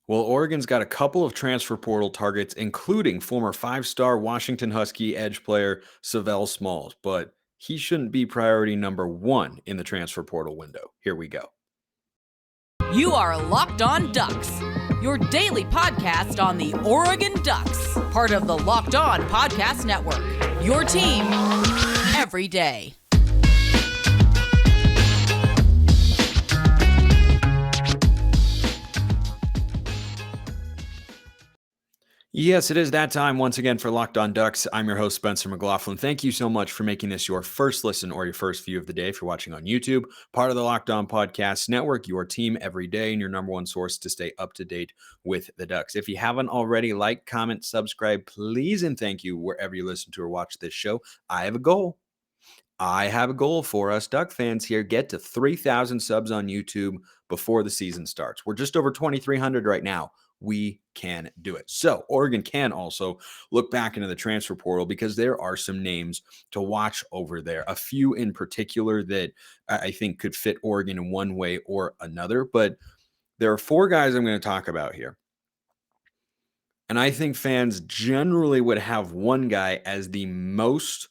Well, Oregon's got a couple of transfer portal targets, including former five-star Washington Husky edge player Savell Smalls, but he shouldn't be priority number one in the transfer portal window. Here we go. You are Locked On Ducks, your daily podcast on the Oregon Ducks, part of the Locked On Podcast Network, your team every day. Yes, it is that time once again for Locked On Ducks. I'm your host, Spencer McLaughlin. Thank you so much for making this your first listen or your first view of the day if you're watching on YouTube. Part of the Locked On Podcast Network, your team every day, and your number one source to stay up to date with the Ducks. If you haven't already, like, comment, subscribe, please, and thank you wherever you listen to or watch this show. I have a goal. For us Duck fans here. Get to 3,000 subs on YouTube before the season starts. We're just over 2,300 right now. We can do it. So Oregon can also look back into the transfer portal because there are some names to watch over there. A few in particular that I think could fit Oregon in one way or another. But there are four guys I'm going to talk about here. And I think fans generally would have one guy as the most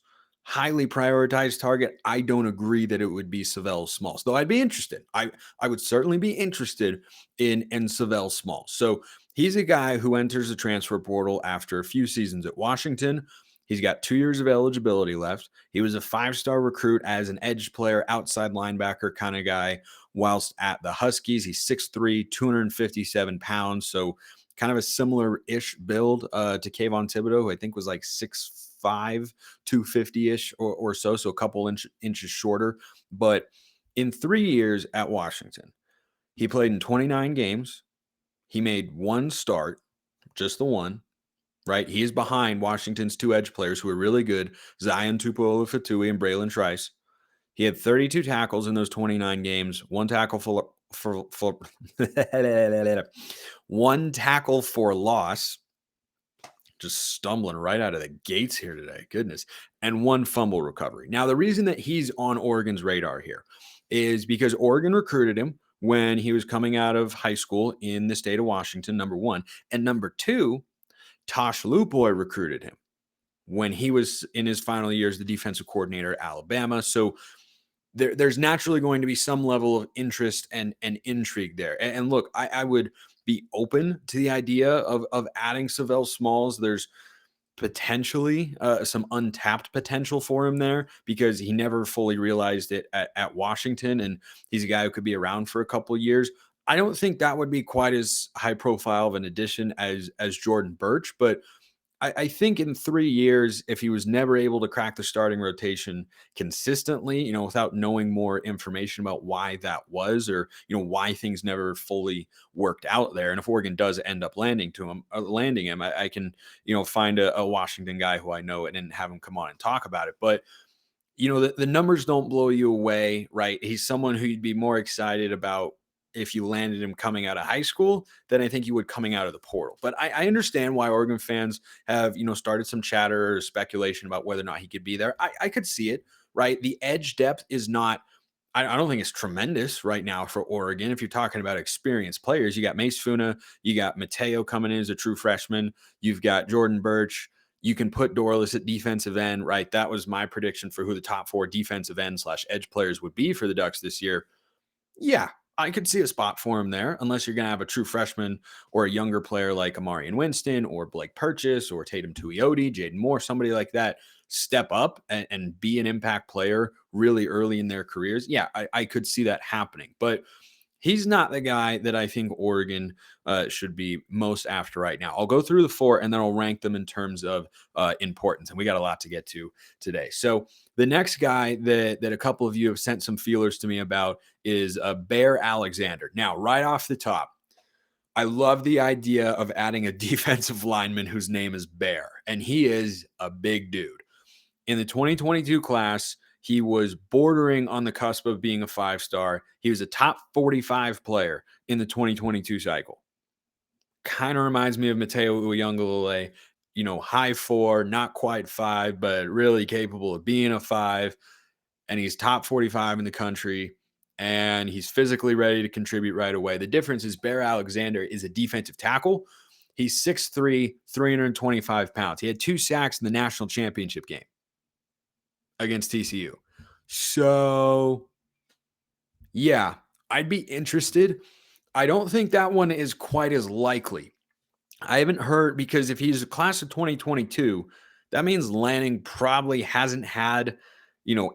highly prioritized target. I don't agree that it would be Savell Smalls, though I'd be interested. I would certainly be interested in Savell Smalls. So he's a guy who enters the transfer portal after a few seasons at Washington. He's got 2 years of eligibility left. He was a five-star recruit as an edge player, outside linebacker kind of guy, whilst at the Huskies. He's 6'3", 257 pounds, so kind of a similar-ish build to Kayvon Thibodeau, who I think was like 6'5", 250-ish or so a couple inches shorter. But in 3 years at Washington, he played in 29 games. He made one start, just the one, right? He is behind Washington's two edge players who are really good, Zion Tupuola-Fetui and Braylon Trice. He had 32 tackles in those 29 games, one tackle for one tackle for loss. Just stumbling right out of the gates here today. Goodness. And one fumble recovery. Now, the reason that he's on Oregon's radar here is because Oregon recruited him when he was coming out of high school in the state of Washington, number one. And number two, Tosh Lupoy recruited him when he was in his final year as the defensive coordinator at Alabama. So there's naturally going to be some level of interest and intrigue there. And look, I would be open to the idea of adding Savell Smalls. There's potentially some untapped potential for him there because he never fully realized it at Washington, and he's a guy who could be around for a couple of years. I don't think that would be quite as high profile of an addition as Jordan Burch, but I think in 3 years, if he was never able to crack the starting rotation consistently, without knowing more information about why that was, or, why things never fully worked out there. And if Oregon does end up landing him, I can, find a Washington guy who I know and have him come on and talk about it. But, the numbers don't blow you away, right? He's someone who you'd be more excited about if you landed him coming out of high school than I think you would coming out of the portal. But I understand why Oregon fans have, started some chatter or speculation about whether or not he could be there. I could see it, right? The edge depth is not, I don't think it's tremendous right now for Oregon. If you're talking about experienced players, you got Mace Funa, you got Mateo coming in as a true freshman, you've got Jordan Burch, you can put Dorless at defensive end, right? That was my prediction for who the top four defensive end / edge players would be for the Ducks this year. Yeah, I could see a spot for him there, unless you're going to have a true freshman or a younger player like Amarian Winston or Blake Purchase or Tatum Tuioti, Jaden Moore, somebody like that step up and be an impact player really early in their careers. Yeah, I could see that happening. But he's not the guy that I think Oregon should be most after right now. I'll go through the four and then I'll rank them in terms of importance. And we got a lot to get to today. So the next guy that a couple of you have sent some feelers to me about is Bear Alexander. Now, right off the top, I love the idea of adding a defensive lineman whose name is Bear, and he is a big dude. In the 2022 class, he was bordering on the cusp of being a five-star. He was a top 45 player in the 2022 cycle. Kind of reminds me of Mateo Uyunglele, high 4, not quite 5, but really capable of being a 5. And he's top 45 in the country. and he's physically ready to contribute right away. The difference is Bear Alexander is a defensive tackle. He's 6'3", 325 pounds. He had 2 sacks in the national championship game against TCU. So, yeah, I'd be interested. I don't think that one is quite as likely. I haven't heard, because if he's a class of 2022, that means Lanning probably hasn't had,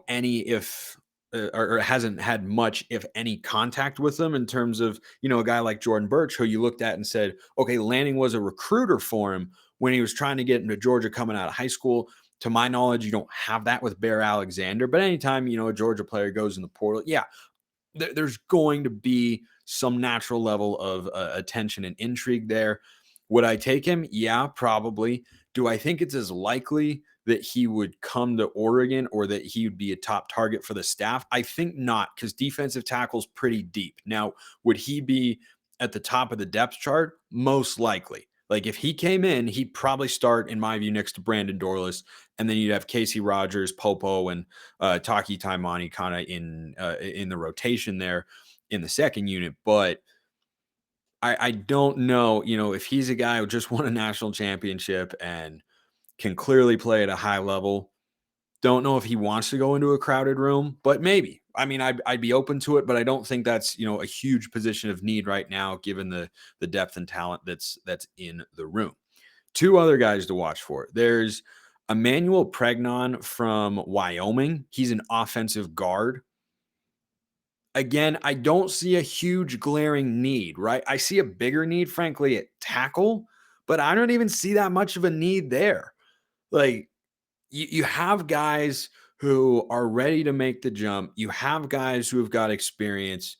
any or hasn't had much, if any, contact with them in terms of, a guy like Jordan Birch, who you looked at and said, okay, Lanning was a recruiter for him when he was trying to get into Georgia coming out of high school. To my knowledge, you don't have that with Bear Alexander, but anytime, a Georgia player goes in the portal, yeah, there's going to be some natural level of attention and intrigue there. Would I take him? Yeah, probably. Do I think it's as likely that he would come to Oregon or that he would be a top target for the staff? I think not, because defensive tackle's pretty deep. Now, would he be at the top of the depth chart? Most likely. Like if he came in, he'd probably start, in my view, next to Brandon Dorlus, and then you'd have Casey Rogers, Popo, and Taki Taimani kind of in the rotation there in the second unit. But I don't know, if he's a guy who just won a national championship and can clearly play at a high level. Don't know if he wants to go into a crowded room, but maybe. I mean, I'd be open to it, but I don't think that's, a huge position of need right now, given the depth and talent that's in the room. 2 other guys to watch for. There's Emmanuel Pregnon from Wyoming. He's an offensive guard. Again, I don't see a huge glaring need, right? I see a bigger need, frankly, at tackle, but I don't even see that much of a need there. Like, you have guys who are ready to make the jump. You have guys who have got experience.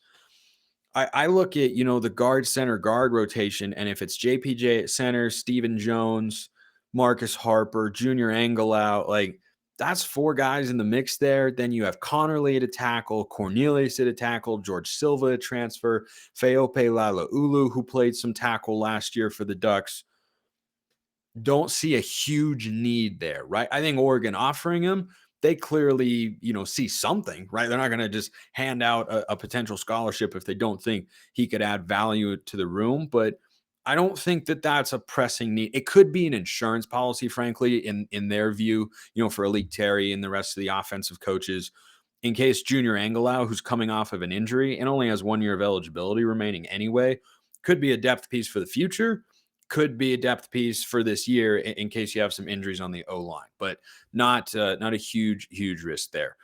I look at, the guard center guard rotation, and if it's JPJ at center, Stephen Jones, Marcus Harper, Junior Angelau, like that's 4 guys in the mix there. Then you have Connerly at a tackle, Cornelius at a tackle, George Silva at transfer, Feope Lalaulu, who played some tackle last year for the Ducks. Don't see a huge need there, right? I think Oregon offering him, they clearly, see something, right? They're not going to just hand out a potential scholarship if they don't think he could add value to the room. But I don't think that that's a pressing need. It could be an insurance policy, frankly, in their view, for Alik Terry and the rest of the offensive coaches, in case Junior Angelau, who's coming off of an injury and only has 1 year of eligibility remaining anyway, could be a depth piece for the future, could be a depth piece for this year in case you have some injuries on the O-line, but not a huge risk there,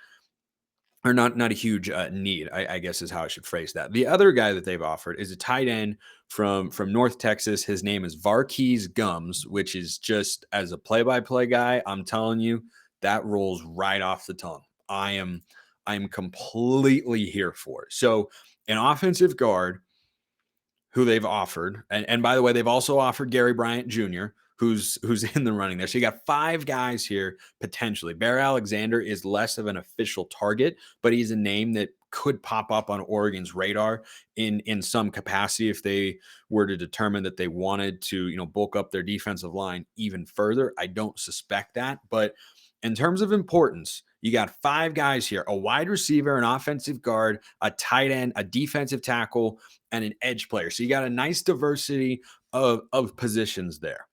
or not a huge need, I guess is how I should phrase that. The other guy that they've offered is a tight end from North Texas. His name is Varkey's Gums, which is just, as a play-by-play guy, I'm telling you, that rolls right off the tongue. I'm completely here for it. So an offensive guard who they've offered. And by the way, they've also offered Gary Bryant Jr., who's in the running there. So you got 5 guys here potentially. Bear Alexander is less of an official target, but he's a name that could pop up on Oregon's radar in some capacity if they were to determine that they wanted to, bulk up their defensive line even further. I don't suspect that, but in terms of importance, you got 5 guys here: a wide receiver, an offensive guard, a tight end, a defensive tackle, and an edge player. So you got a nice diversity of positions there.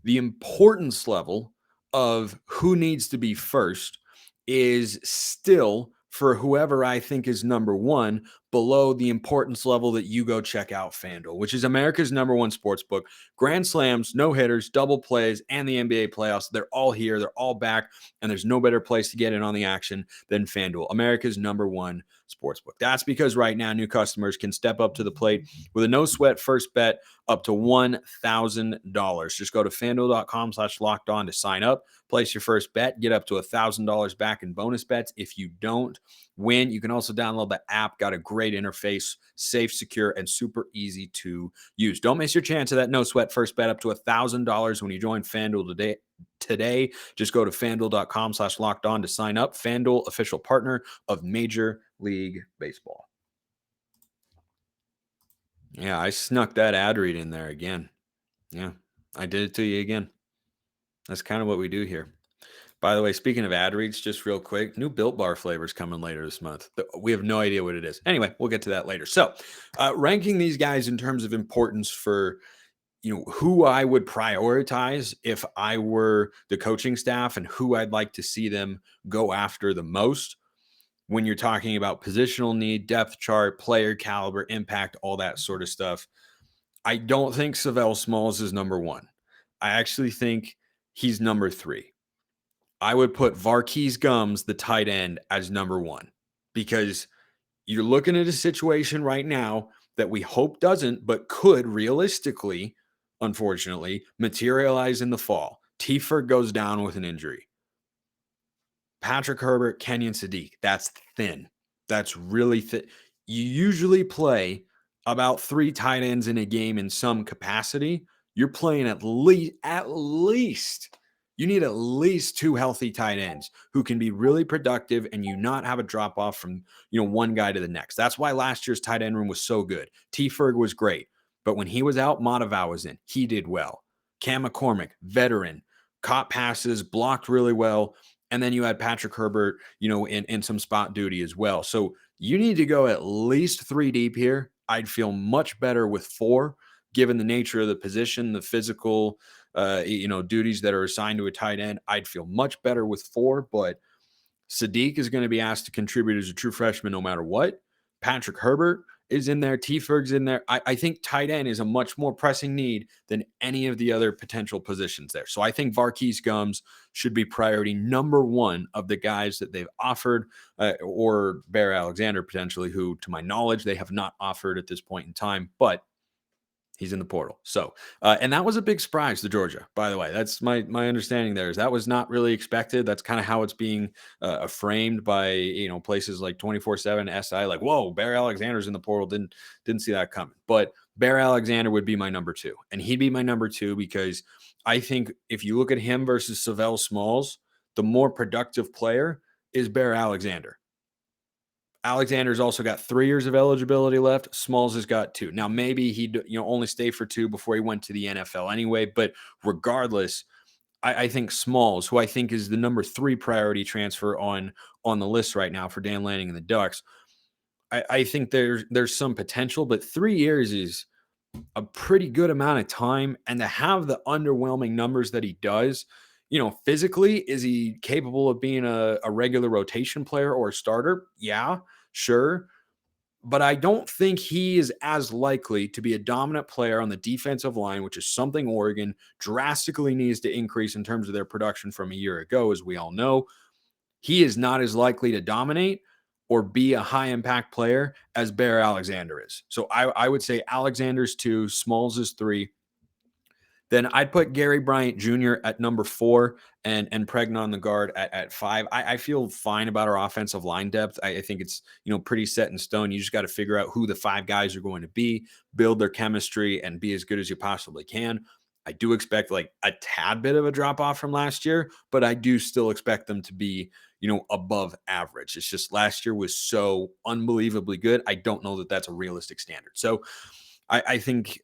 The importance level of who needs to be first is still, for whoever I think is number 1, below the importance level that you go check out FanDuel, which is America's number 1 sports book. Grand slams, no hitters, double plays, and the NBA playoffs. They're all here. They're all back. And there's no better place to get in on the action than FanDuel, America's number 1 sportsbook. That's because right now new customers can step up to the plate with a no sweat first bet up to $1,000. Just go to FanDuel.com/lockedon to sign up, place your first bet, get up to $1,000 back in bonus bets if you don't win. You can also download the app. Got a great interface, safe, secure, and super easy to use. Don't miss your chance of that no sweat first bet up to $1,000 when you join FanDuel today. Just go to FanDuel.com/lockedon to sign up. FanDuel, official partner of Major League Baseball. Yeah, I snuck that ad read in there again. Yeah, I did it to you again. That's kind of what we do here. By the way, speaking of ad reads, just real quick, new Built Bar flavors coming later this month. We have no idea what it is. Anyway, we'll get to that later. So, ranking these guys in terms of importance for who I would prioritize if I were the coaching staff and who I'd like to see them go after the most when you're talking about positional need, depth chart, player caliber, impact, all that sort of stuff. I don't think Savell Smalls is number one. I actually think he's number three. I would put Varkey's Gums, the tight end, as number one because you're looking at a situation right now that we hope doesn't, but could realistically, unfortunately, materialize in the fall. Teford goes down with an injury. Patrick Herbert, Kenyon Sadiq, that's thin. That's really thin. You usually play about 3 tight ends in a game in some capacity. You're playing at least you need at least 2 healthy tight ends who can be really productive and you not have a drop off from, one guy to the next. That's why last year's tight end room was so good. T. Ferg was great, but when he was out, Matavau was in. He did well. Cam McCormick, veteran, caught passes, blocked really well. And then you had Patrick Herbert, in some spot duty as well. So you need to go at least 3 deep here. I'd feel much better with 4, given the nature of the position, the physical, duties that are assigned to a tight end. I'd feel much better with 4, but Sadiq is going to be asked to contribute as a true freshman no matter what. Patrick Herbert is in there. T-Ferg's in there. I think tight end is a much more pressing need than any of the other potential positions there. So I think Varkey's Gums should be priority number 1 of the guys that they've offered, or Bear Alexander potentially, who to my knowledge they have not offered at this point in time, but he's in the portal. So, and that was a big surprise to Georgia, by the way. That's my understanding there is that was not really expected. That's kind of how it's being framed by, places like 24/7 SI, like, whoa, Bear Alexander's in the portal. Didn't see that coming. But Bear Alexander would be my number 2. And he'd be my number 2 because I think if you look at him versus Savell Smalls, the more productive player is Bear Alexander. Alexander's also got 3 years of eligibility left. Smalls has got 2. Now, maybe he'd only stay for 2 before he went to the NFL anyway. But regardless, I think Smalls, who I think is the number 3 priority transfer on the list right now for Dan Lanning and the Ducks, I think there's some potential. But 3 years is a pretty good amount of time. And to have the underwhelming numbers that he does, physically, is he capable of being a regular rotation player or a starter? Yeah, sure. But I don't think he is as likely to be a dominant player on the defensive line, which is something Oregon drastically needs to increase in terms of their production from a year ago, as we all know. He is not as likely to dominate or be a high impact player as Bear Alexander is. So I would say Alexander's 2, Smalls is 3. Then I'd put Gary Bryant Jr. at number 4 and Pregnon the guard at 5. I feel fine about our offensive line depth. I think it's pretty set in stone. You just got to figure out who the 5 guys are going to be, build their chemistry, and be as good as you possibly can. I do expect like a tad bit of a drop off from last year, but I do still expect them to be above average. It's just last year was so unbelievably good. I don't know that that's a realistic standard. So I think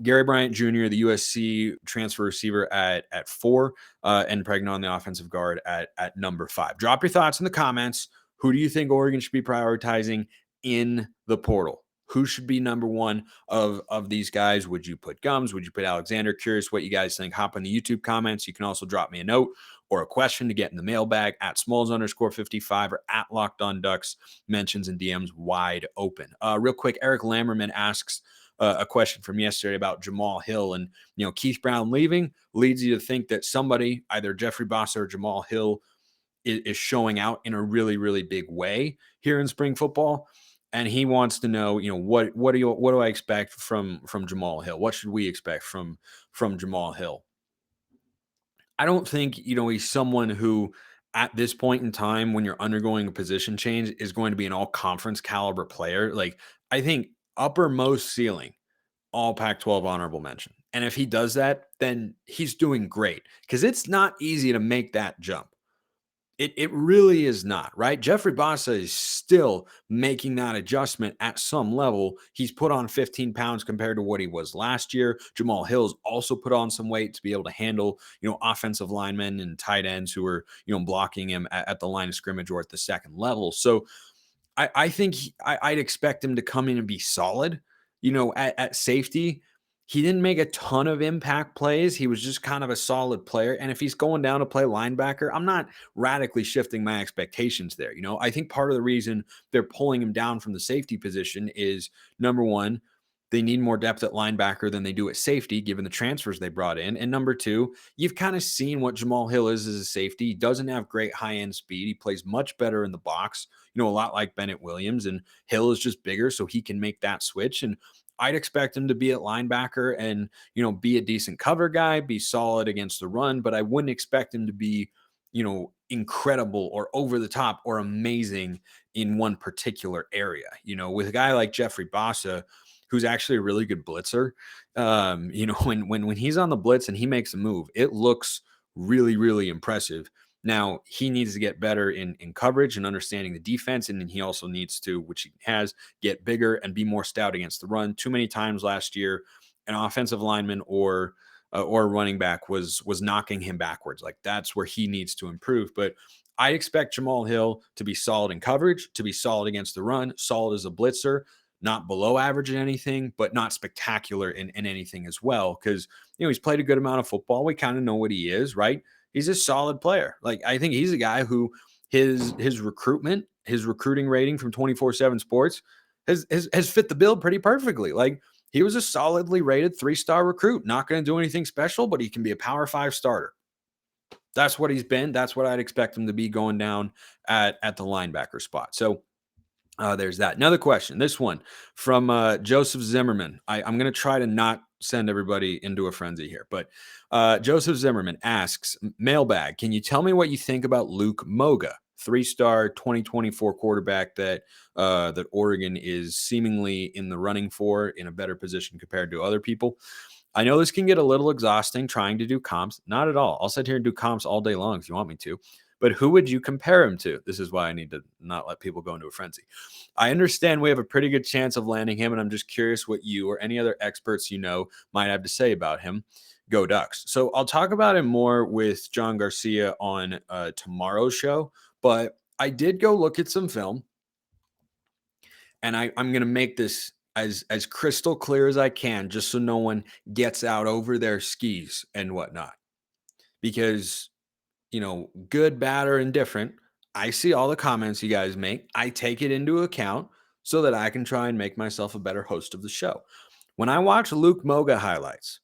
Gary Bryant Jr., the USC transfer receiver at 4, and Pregnon, the offensive guard at number 5. Drop your thoughts in the comments. Who do you think Oregon should be prioritizing in the portal? Who should be number 1 of these guys? Would you put Gums? Would you put Alexander? Curious what you guys think. Hop in the YouTube comments. You can also drop me a note or a question to get in the mailbag at Smalls_55 or at Locked On Ducks. Mentions and DMs wide open. Real quick, Eric Lammerman asks a question from yesterday about Jamal Hill, and Keith Brown leaving leads you to think that somebody, either Jeffrey Bossa or Jamal Hill, is showing out in a really, really big way here in spring football. And he wants to know, what do I expect from Jamal Hill? What should we expect from Jamal Hill? I don't think he's someone who, at this point in time, when you're undergoing a position change, is going to be an all conference caliber player. Like, I think uppermost ceiling, all Pac-12 honorable mention. And if he does that, then he's doing great, because it's not easy to make that jump. It really is not, right? Jeffrey Bassa is still making that adjustment at some level. He's put on 15 pounds compared to what he was last year. Jamal Hill's also put on some weight to be able to handle, offensive linemen and tight ends who are, blocking him at the line of scrimmage or at the second level. So I think I'd expect him to come in and be solid, at safety. He didn't make a ton of impact plays. He was just kind of a solid player. And if he's going down to play linebacker, I'm not radically shifting my expectations there. I think part of the reason they're pulling him down from the safety position is number one, they need more depth at linebacker than they do at safety, given the transfers they brought in. And number two, you've kind of seen what Jamal Hill is as a safety. He doesn't have great high end speed. He plays much better in the box, a lot like Bennett Williams. And Hill is just bigger, so he can make that switch. And I'd expect him to be at linebacker and, be a decent cover guy, be solid against the run, but I wouldn't expect him to be, incredible or over the top or amazing in one particular area. With a guy like Jeffrey Bassa, who's actually a really good blitzer, when he's on the blitz and he makes a move, it looks really, really impressive. Now, he needs to get better in coverage and understanding the defense. And then he also needs to, which he has, get bigger and be more stout against the run. Too many times last year, an offensive lineman or a running back was knocking him backwards. Like, that's where he needs to improve. But I expect Jamal Hill to be solid in coverage, to be solid against the run, solid as a blitzer, not below average in anything, but not spectacular in anything as well. Because, he's played a good amount of football. We kind of know what he is, right? He's a solid player. Like, I think he's a guy who his recruiting rating from 24/7 Sports has fit the bill pretty perfectly. Like, he was a solidly rated 3-star recruit. Not going to do anything special, but he can be a Power 5 starter. That's what he's been. That's what I'd expect him to be going down at the linebacker spot. So there's that. Another question. This one from Joseph Zimmerman. I'm going to try to not send everybody into a frenzy here, but Joseph Zimmerman asks, mailbag, can you tell me what you think about Luke Moga, 3-star 2024 quarterback that Oregon is seemingly in the running for, in a better position compared to other people? I know this can get a little exhausting trying to do comps. Not at all. I'll sit here and do comps all day long if you want me to. But who would you compare him to? This is why I need to not let people go into a frenzy. I understand we have a pretty good chance of landing him, and I'm just curious what you or any other experts might have to say about him. Go Ducks. So I'll talk about him more with John Garcia on tomorrow's show, but I did go look at some film, and I'm going to make this as crystal clear as I can, just so no one gets out over their skis and whatnot. Because good, bad, or indifferent, I see all the comments you guys make. I take it into account so that I can try and make myself a better host of the show. When I watch Luke Moga highlights,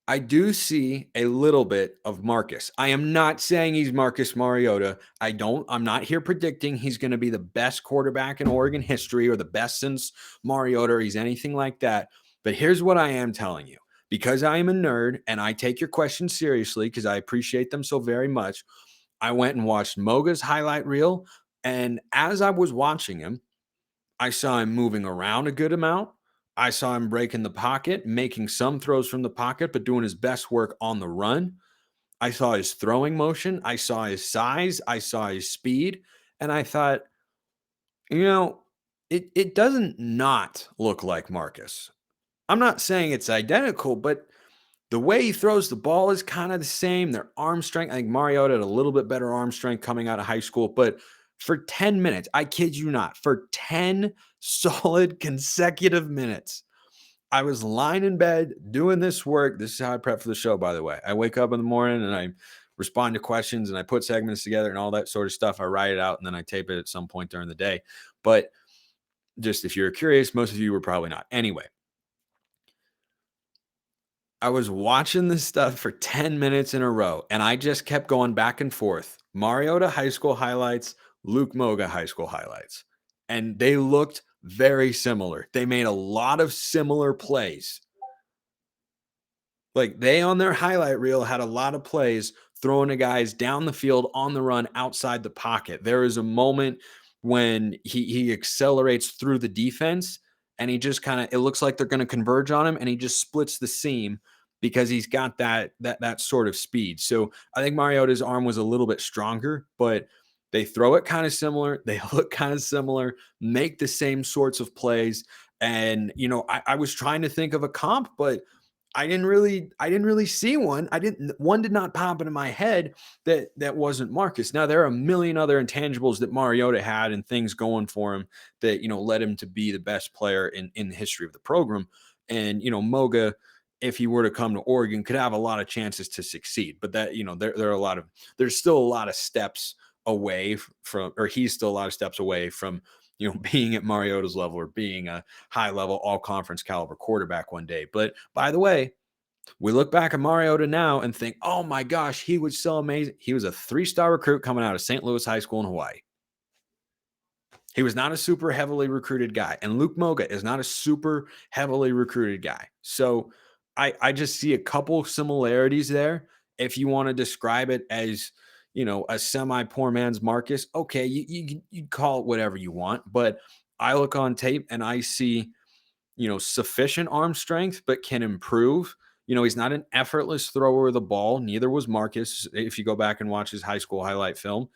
I do see a little bit of Marcus. I am not saying he's Marcus Mariota. I'm not here predicting he's going to be the best quarterback in Oregon history or the best since Mariota or he's anything like that. But here's what I am telling you. Because I am a nerd and I take your questions seriously because I appreciate them so very much, I went and watched Moga's highlight reel. And as I was watching him, I saw him moving around a good amount. I saw him breaking the pocket, making some throws from the pocket, but doing his best work on the run. I saw his throwing motion. I saw his size. I saw his speed. And I thought, it doesn't not look like Marcus. I'm not saying it's identical, but the way he throws the ball is kind of the same. Their arm strength, I think Mariota had a little bit better arm strength coming out of high school, but for 10 minutes, I kid you not, for 10 solid consecutive minutes, I was lying in bed doing this work. This is how I prep for the show, by the way. I wake up in the morning and I respond to questions and I put segments together and all that sort of stuff. I write it out and then I tape it at some point during the day. But just if you're curious, most of you were probably not. Anyway, I was watching this stuff for 10 minutes in a row, and I just kept going back and forth. Mariota high school highlights, Luke Moga high school highlights. And they looked very similar. They made a lot of similar plays. Like, they on their highlight reel had a lot of plays throwing to guys down the field on the run outside the pocket. There is a moment when he accelerates through the defense and he just it looks like they're going to converge on him and he just splits the seam because he's got that sort of speed. So I think Mariota's arm was a little bit stronger, but they throw it kind of similar. They look kind of similar, make the same sorts of plays. And I was trying to think of a comp, but I didn't really see one. One did not pop into my head that wasn't Marcus. Now there are a million other intangibles that Mariota had and things going for him that led him to be the best player in the history of the program. And Moga, if he were to come to Oregon, could have a lot of chances to succeed. But that there's still a lot of steps away from, or he's still a lot of steps away from being at Mariota's level or being a high level all conference caliber quarterback one day. But by the way, we look back at Mariota now and think, oh my gosh, he was so amazing. He was a 3-star recruit coming out of St. Louis High School in Hawaii. He was not a super heavily recruited guy. And Luke Moga is not a super heavily recruited guy. So I just see a couple similarities there. If you want to describe it as, a semi-poor man's Marcus, okay, you call it whatever you want. But I look on tape and I see, sufficient arm strength, but can improve. He's not an effortless thrower of the ball. Neither was Marcus. If you go back and watch his high school highlight film,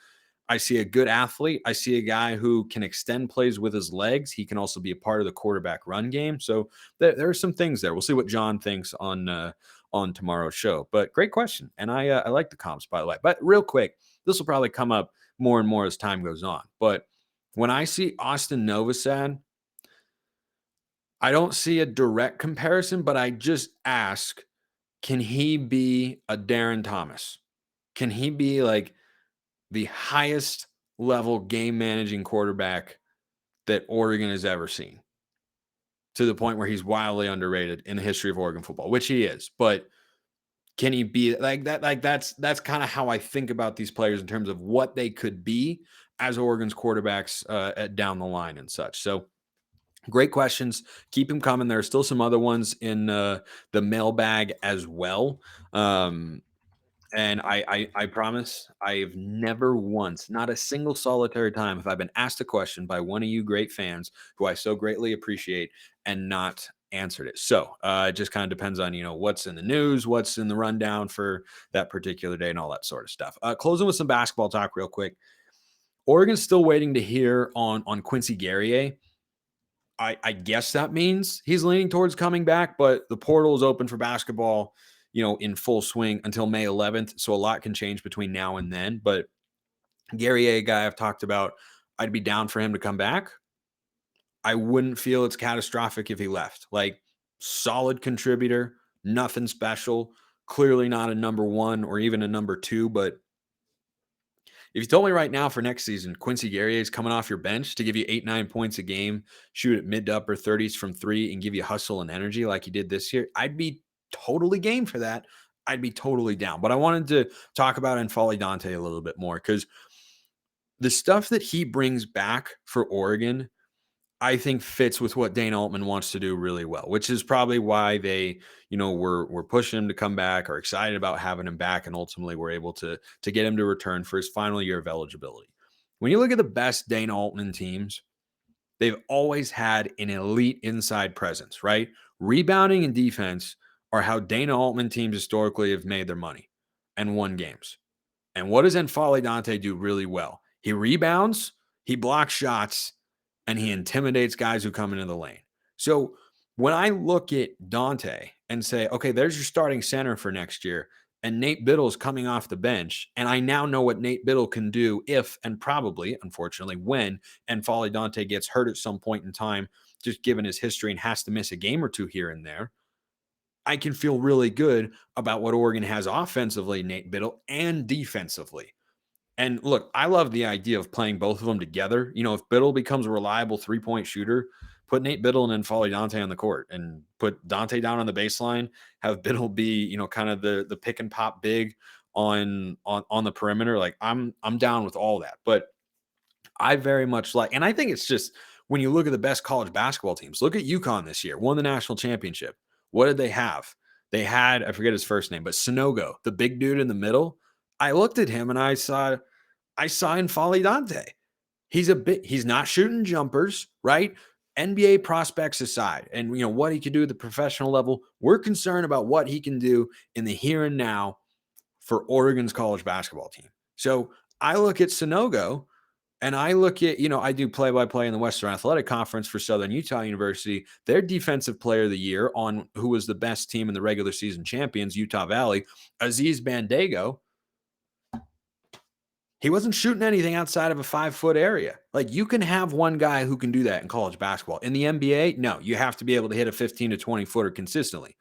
I see a good athlete. I see a guy who can extend plays with his legs. He can also be a part of the quarterback run game. So there are some things there. We'll see what John thinks on tomorrow's show. But great question, and I like the comps, by the way. But real quick, this will probably come up more and more as time goes on. But when I see Austin Novosad, I don't see a direct comparison, but I just ask, can he be a Darren Thomas? Can he be like the highest level game managing quarterback that Oregon has ever seen, to the point where he's wildly underrated in the history of Oregon football, which he is? But can he be like that? Like that's kind of how I think about these players in terms of what they could be as Oregon's quarterbacks down the line and such. So great questions. Keep them coming. There are still some other ones in the mailbag as well. And I promise I've never once, not a single solitary time, have I been asked a question by one of you great fans who I so greatly appreciate and not answered it. So it just kind of depends on, what's in the news, what's in the rundown for that particular day and all that sort of stuff. Closing with some basketball talk real quick. Oregon's still waiting to hear on Quincy Guerrier. I guess that means he's leaning towards coming back, but the portal is open for basketball, in full swing until May 11th. So a lot can change between now and then. But Guerrier, a guy I've talked about, I'd be down for him to come back. I wouldn't feel it's catastrophic if he left. Like, solid contributor, nothing special, clearly not a number one or even a number two. But if you told me right now for next season, Quincy Guerrier is coming off your bench to give you 8-9 points a game, shoot at mid to upper 30s from three, and give you hustle and energy like he did this year, I'd be totally game for that. I'd be totally down. But I wanted to talk about N'Faly Dante a little bit more, because the stuff that he brings back for Oregon, I think fits with what Dana Altman wants to do really well, which is probably why they, were pushing him to come back, or excited about having him back, and ultimately were able to get him to return for his final year of eligibility. When you look at the best Dana Altman teams, they've always had an elite inside presence, right? Rebounding and defense are how Dana Altman teams historically have made their money and won games. And what does N'Faly Dante do really well? He rebounds, he blocks shots, and he intimidates guys who come into the lane. So when I look at Dante and say, okay, there's your starting center for next year, and Nate Biddle's coming off the bench, and I now know what Nate Biddle can do if, and probably, unfortunately, when N'Faly Dante gets hurt at some point in time, just given his history, and has to miss a game or two here and there, I can feel really good about what Oregon has offensively, Nate Biddle, and defensively. And look, I love the idea of playing both of them together. If Biddle becomes a reliable three-point shooter, put Nate Biddle and N'Faly Dante on the court, and put Dante down on the baseline, have Biddle be, kind of the pick and pop big on the perimeter. Like, I'm down with all that. But I very much like, and I think it's just, when you look at the best college basketball teams, look at UConn this year, won the national championship. What did they have? They had, I forget his first name, but Sonogo, the big dude in the middle. I looked at him and I saw N'Faly Dante. He's not shooting jumpers, right? NBA prospects aside, and what he could do at the professional level, we're concerned about what he can do in the here and now for Oregon's college basketball team. So I look at Sonogo and I look at, I do play-by-play in the Western Athletic Conference for Southern Utah University. Their defensive player of the year on who was the best team in the regular season champions, Utah Valley, Aziz Bandago. He wasn't shooting anything outside of a 5-foot area. Like, you can have one guy who can do that in college basketball. In the NBA, no, you have to be able to hit a 15 to 20 footer consistently.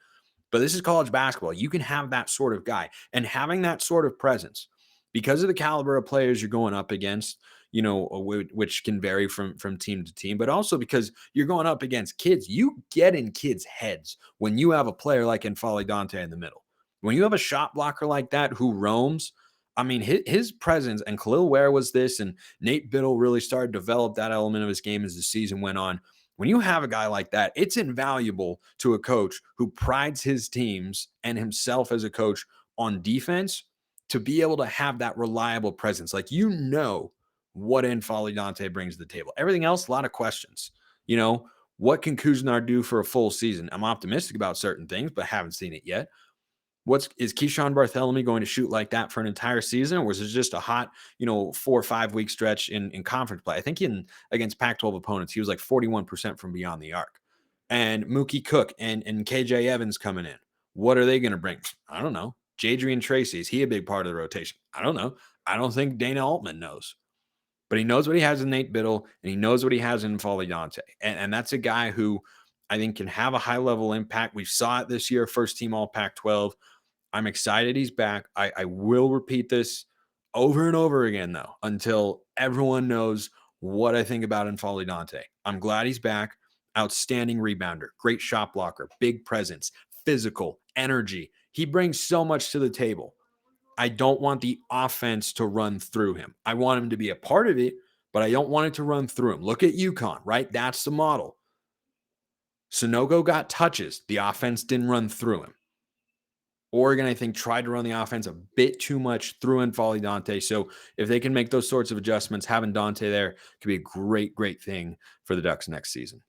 But this is college basketball. You can have that sort of guy, and having that sort of presence because of the caliber of players you're going up against, which can vary from team to team, but also because you're going up against kids. You get in kids' heads when you have a player like N'Faly Dante in the middle. When you have a shot blocker like that who roams, I mean, his presence, and Khalil Ware was this, and Nate Biddle really started to develop that element of his game as the season went on. When you have a guy like that, it's invaluable to a coach who prides his teams and himself as a coach on defense to be able to have that reliable presence. Like, what N'Faly Dante brings to the table. Everything else, a lot of questions. What can Kuznar do for a full season? I'm optimistic about certain things, but haven't seen it yet. Is Keyshawn Bartholomew going to shoot like that for an entire season, or was it just a hot, 4 or 5 week stretch in conference play? I think against Pac-12 opponents, he was like 41% from beyond the arc. And Mookie Cook and KJ Evans coming in. What are they going to bring? I don't know. Jadrian Tracy, is he a big part of the rotation? I don't know. I don't think Dana Altman knows. But he knows what he has in Nate Biddle, and he knows what he has in N'Faly Dante. And that's a guy who I think can have a high-level impact. We saw it this year, first team all Pac-12. I'm excited he's back. I will repeat this over and over again, though, until everyone knows what I think about N'Faly Dante. I'm glad he's back. Outstanding rebounder, great shot blocker, big presence, physical, energy. He brings so much to the table. I don't want the offense to run through him. I want him to be a part of it, but I don't want it to run through him. Look at UConn, right? That's the model. Sonogo got touches. The offense didn't run through him. Oregon, I think, tried to run the offense a bit too much through N'Faly Dante. So if they can make those sorts of adjustments, having Dante there could be a great, great thing for the Ducks next season.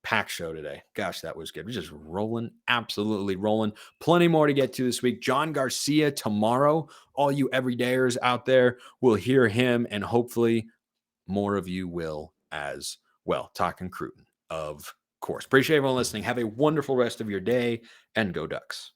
Pack show today. Gosh, that was good. We're just rolling, absolutely rolling. Plenty more to get to this week. John Garcia tomorrow. All you everydayers out there will hear him, and hopefully more of you will as well. Talking Cruton, of course. Appreciate everyone listening. Have a wonderful rest of your day, and go Ducks.